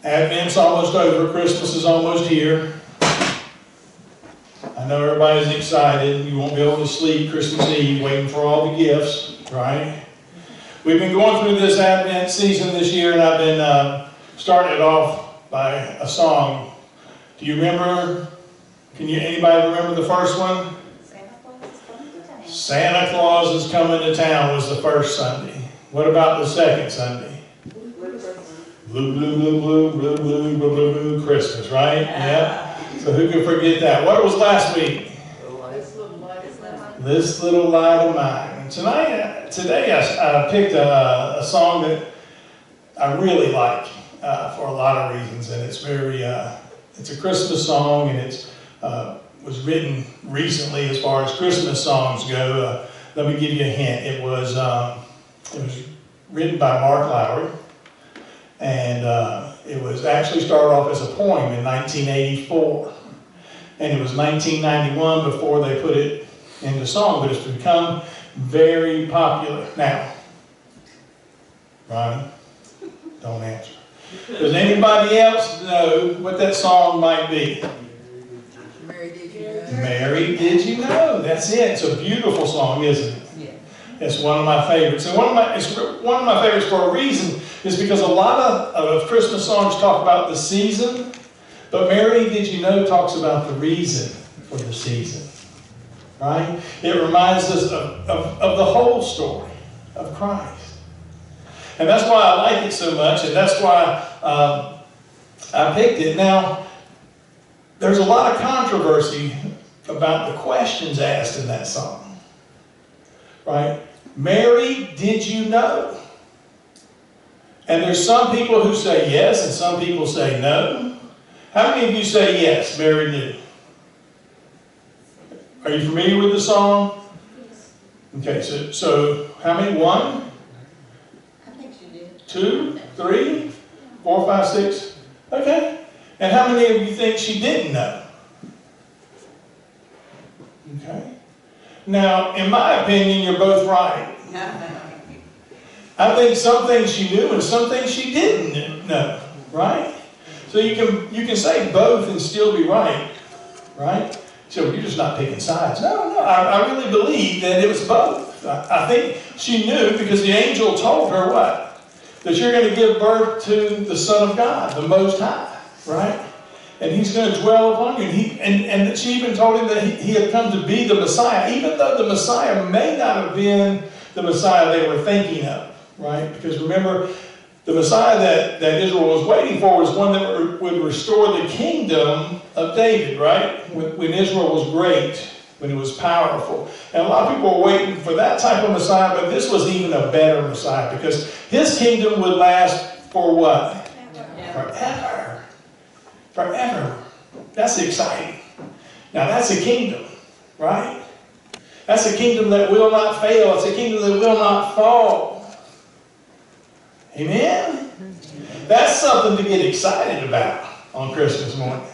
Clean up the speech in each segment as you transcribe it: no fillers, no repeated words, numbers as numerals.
Advent's almost over. Christmas is almost here. I know everybody's excited. You won't be able to sleep Christmas Eve waiting for all the gifts, right? We've been going through this Advent season this year, and I've been starting it off by a song. Do you remember? Anybody remember the first one? Santa Claus is coming to town was the first Sunday. What about the second Sunday? Blue, blue, blue, blue, blue, blue, blue, blue, blue, Christmas, right? Yeah. So who can forget that? What was last week? This little light of mine. And today I picked a song that I really like for a lot of reasons, and it's it's a Christmas song, and it was written recently as far as Christmas songs go. Let me give you a hint. It was written by Mark Lowry. And it was actually started off as a poem in 1984. And it was 1991 before they put it into song, but it's become very popular. Now, Ronnie, don't answer. Does anybody else know what that song might be? Mary, Did You Know? Mary, Did You Know? That's it. It's a beautiful song, isn't it? Yeah. It's one of my favorites. And it's one of my favorites for a reason. Is because a lot of Christmas songs talk about the season, but Mary, Did You Know talks about the reason for the season, right? It reminds us of the whole story of Christ. And that's why I like it so much, and that's why I picked it. Now, there's a lot of controversy about the questions asked in that song, right? Mary, did you know? And there's some people who say yes, and some people say no. How many of you say yes, Mary knew? Are you familiar with the song? Okay, so how many? One? I think she did. 2, 3, 4, 5, 6. Okay. And how many of you think she didn't know? Okay. Now, in my opinion, you're both right. I think some things she knew and some things she didn't know, right? So you can say both and still be right, right? So you're just not picking sides. No, I really believe that it was both. I think she knew because the angel told her what? That you're going to give birth to the Son of God, the Most High, right? And He's going to dwell upon you. And she even told him that he had come to be the Messiah, even though the Messiah may not have been the Messiah they were thinking of. Right? Because remember, the Messiah that Israel was waiting for was one that would restore the kingdom of David, right? When Israel was great, when it was powerful. And a lot of people were waiting for that type of Messiah, but this was even a better Messiah because his kingdom would last for what? Forever. Forever. That's exciting. Now that's a kingdom, right? That's a kingdom that will not fail. It's a kingdom that will not fall. Amen? That's something to get excited about on Christmas morning.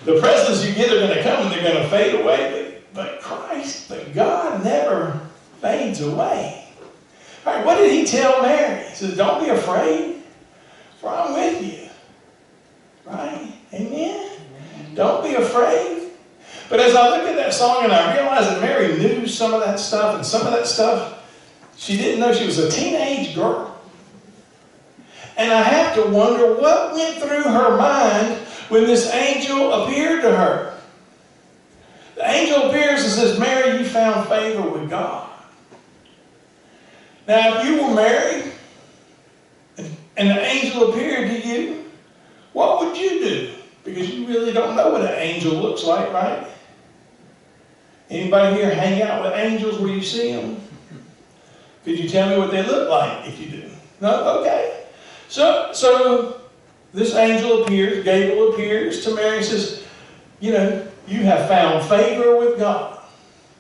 The presents you get are going to come and they're going to fade away, but Christ, but God never fades away. All right, what did He tell Mary? He says, don't be afraid, for I'm with you. Right? Amen? Don't be afraid. But as I look at that song and I realize that Mary knew some of that stuff, and some of that stuff she didn't know. She was a teenage girl. And I have to wonder what went through her mind when this angel appeared to her. The angel appears and says, Mary, you found favor with God. Now, if you were married and the angel appeared to you, what would you do? Because you really don't know what an angel looks like, right? Anybody here hang out with angels where you see them? Could you tell me what they look like if you do? No? Okay. So this angel appears, Gabriel appears to Mary and says, you know, you have found favor with God.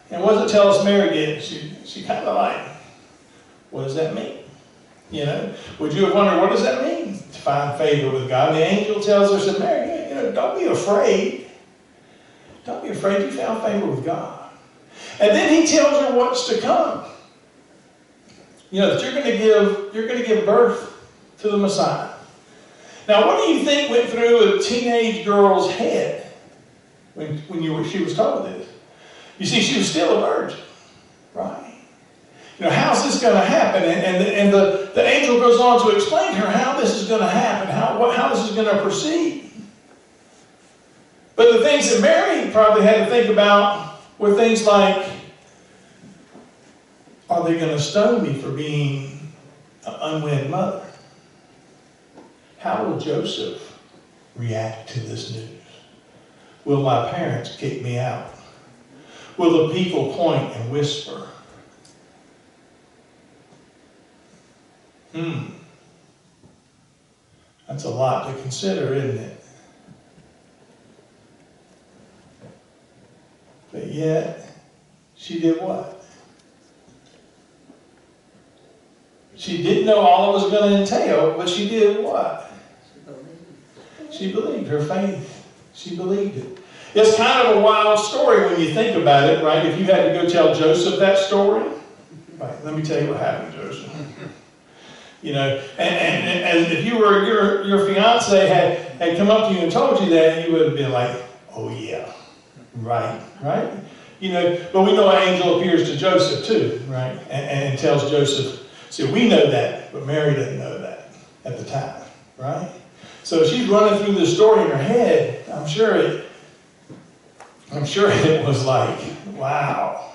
And what does it tell us Mary did? She kind of like, what does that mean? You know, would you have wondered, what does that mean to find favor with God? And the angel tells her, said, Mary, you know, don't be afraid. Don't be afraid, you found favor with God. And then he tells her what's to come. You know, that you're going to give birth to the Messiah. Now, what do you think went through a teenage girl's head when she was told this? You see, she was still a virgin, right? You know, how's this going to happen? And the angel goes on to explain to her how this is going to happen, how this is going to proceed. But the things that Mary probably had to think about were things like, are they going to stone me for being an unwed mother? How will Joseph react to this news? Will my parents kick me out? Will the people point and whisper? That's a lot to consider, isn't it? But yet, she did what? She didn't know all it was going to entail, but she did what? She believed. Her faith. She believed it. It's kind of a wild story when you think about it, right? If you had to go tell Joseph that story, right, let me tell you what happened, Joseph. You know, and if you were your fiance had come up to you and told you that, you would have been like, oh yeah, right? You know, but we know an angel appears to Joseph too, right? And tells Joseph, so we know that, but Mary didn't know that at the time, right? So she's running through this story in her head. I'm sure it was like, wow,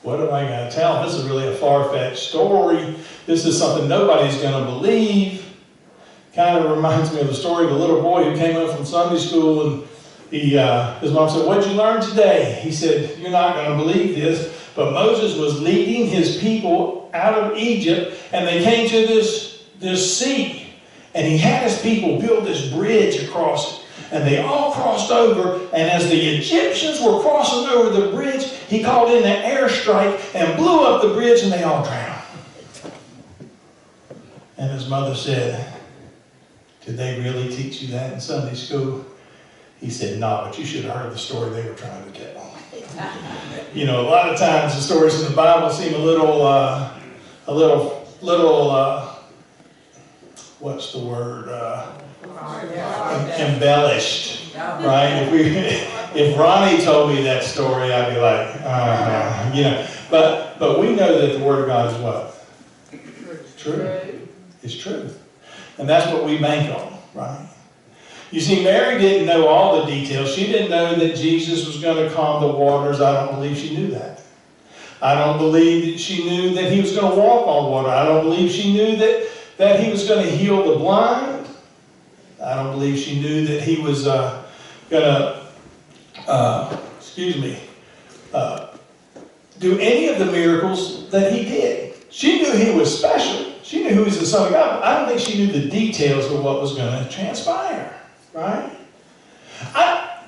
what am I going to tell them? This is really a far-fetched story. This is something nobody's going to believe. Kind of reminds me of the story of the little boy who came up from Sunday school, and his mom said, "What'd you learn today?" He said, "You're not going to believe this, but Moses was leading his people out of Egypt, and they came to this sea, and he had his people build this bridge across it. And they all crossed over, and as the Egyptians were crossing over the bridge, he called in an airstrike and blew up the bridge, and they all drowned." And his mother said, "Did they really teach you that in Sunday school?" He said, "No, but you should have heard the story they were trying to tell." You know, a lot of times the stories in the Bible seem a little, what's the word? Embellished, right? If Ronnie told me that story, I'd be like, you know. But we know that the Word of God is what? True. It's true. And that's what we bank on, right? You see, Mary didn't know all the details. She didn't know that Jesus was going to calm the waters. I don't believe she knew that. I don't believe that she knew that he was going to walk on water. I don't believe she knew that he was going to heal the blind. I don't believe she knew that he was going to, do any of the miracles that he did. She knew he was special. She knew he was the Son of God. But I don't think she knew the details of what was going to transpire, right?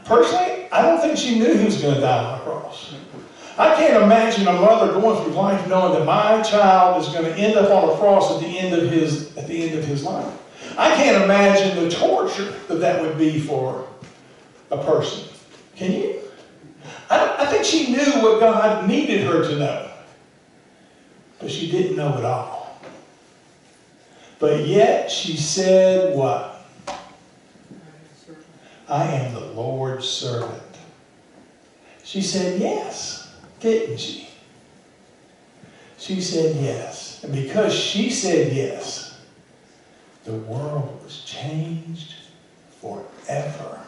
Personally, I don't think she knew he was going to die on the cross. I can't imagine a mother going through life knowing that my child is going to end up on a cross at the end of his life. I can't imagine the torture that would be for a person. Can you? I think she knew what God needed her to know. But she didn't know it all. But yet she said what? "I am the Lord's servant." She said yes, didn't she? She said yes. And because she said yes, the world was changed forever.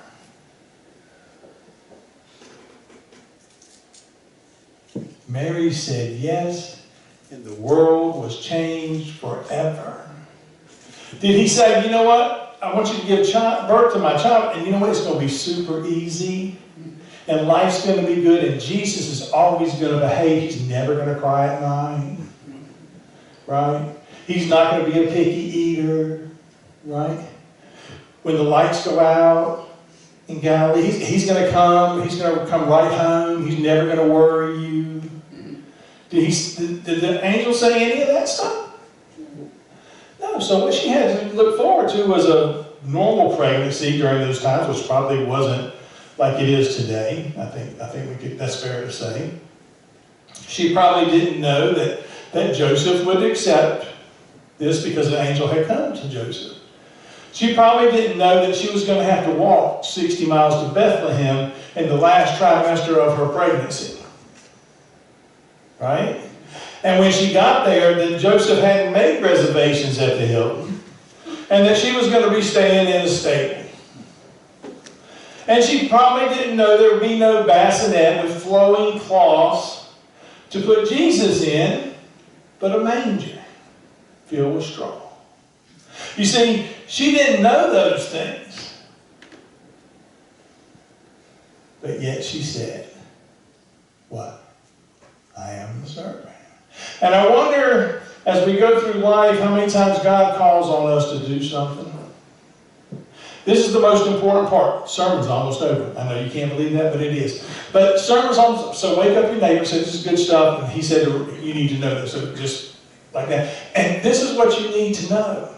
Mary said yes, and the world was changed forever. Did he say, "You know what? I want you to give birth to my child, and you know what? It's going to be super easy, and life's going to be good, and Jesus is always going to behave. He's never going to cry at night." Right? He's not going to be a picky eater. Right? When the lights go out in Galilee, he's going to come. He's going to come right home. He's never going to worry you. Did the angel say any of that stuff? No. So what she had to look forward to was a normal pregnancy during those times, which probably wasn't like it is today. I think that's fair to say. She probably didn't know that Joseph would accept this because the angel had come to Joseph. She probably didn't know that she was going to have to walk 60 miles to Bethlehem in the last trimester of her pregnancy. Right? And when she got there, that Joseph hadn't made reservations at the Hilton, and that she was going to be staying in a stable. And she probably didn't know there would be no bassinet with flowing cloths to put Jesus in, but a manger filled with straw. You see, she didn't know those things. But yet she said, what? I am the servant. And I wonder, as we go through life, how many times God calls on us to do something. This is the most important part. Sermon's almost over. I know you can't believe that, but it is. But sermon's almost, so wake up your neighbor, say this is good stuff, and he said you need to know this. So just like that. And this is what you need to know.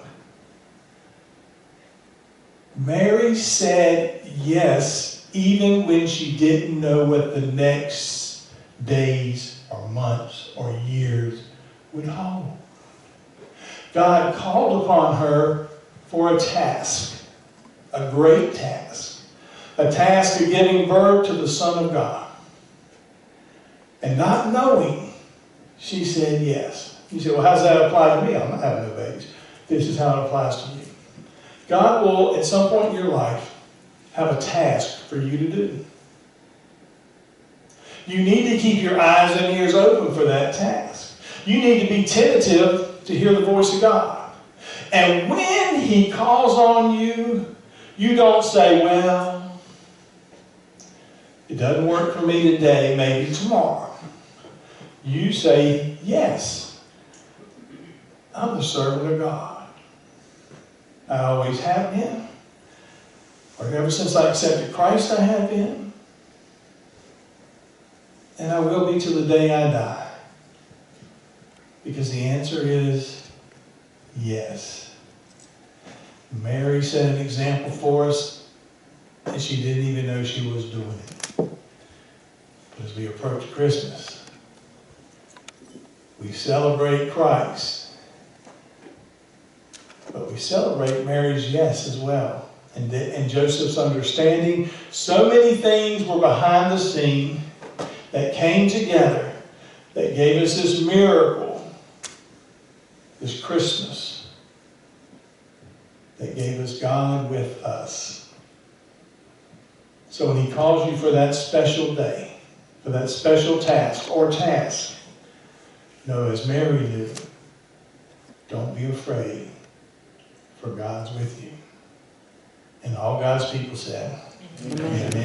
Mary said yes, even when she didn't know what the next days or months or years would hold. God called upon her for a task. A great task. A task of giving birth to the Son of God. And not knowing, she said yes. You say, well, how does that apply to me? I'm not having no babies. This is how it applies to you. God will, at some point in your life, have a task for you to do. You need to keep your eyes and ears open for that task. You need to be tentative to hear the voice of God. And when He calls on you, you don't say, well, it doesn't work for me today, maybe tomorrow. You say, yes, I'm the servant of God. I always have been. Or ever since I accepted Christ, I have been. And I will be till the day I die. Because the answer is yes. Mary set an example for us, and she didn't even know she was doing it. But as we approach Christmas, we celebrate Christ, but we celebrate Mary's yes as well, and Joseph's understanding. So many things were behind the scene that came together that gave us this miracle, this Christmas, that gave us God with us. So when He calls you for that special day, for that special task or task, know as Mary knew, don't be afraid, for God's with you. And all God's people said, Amen. Amen.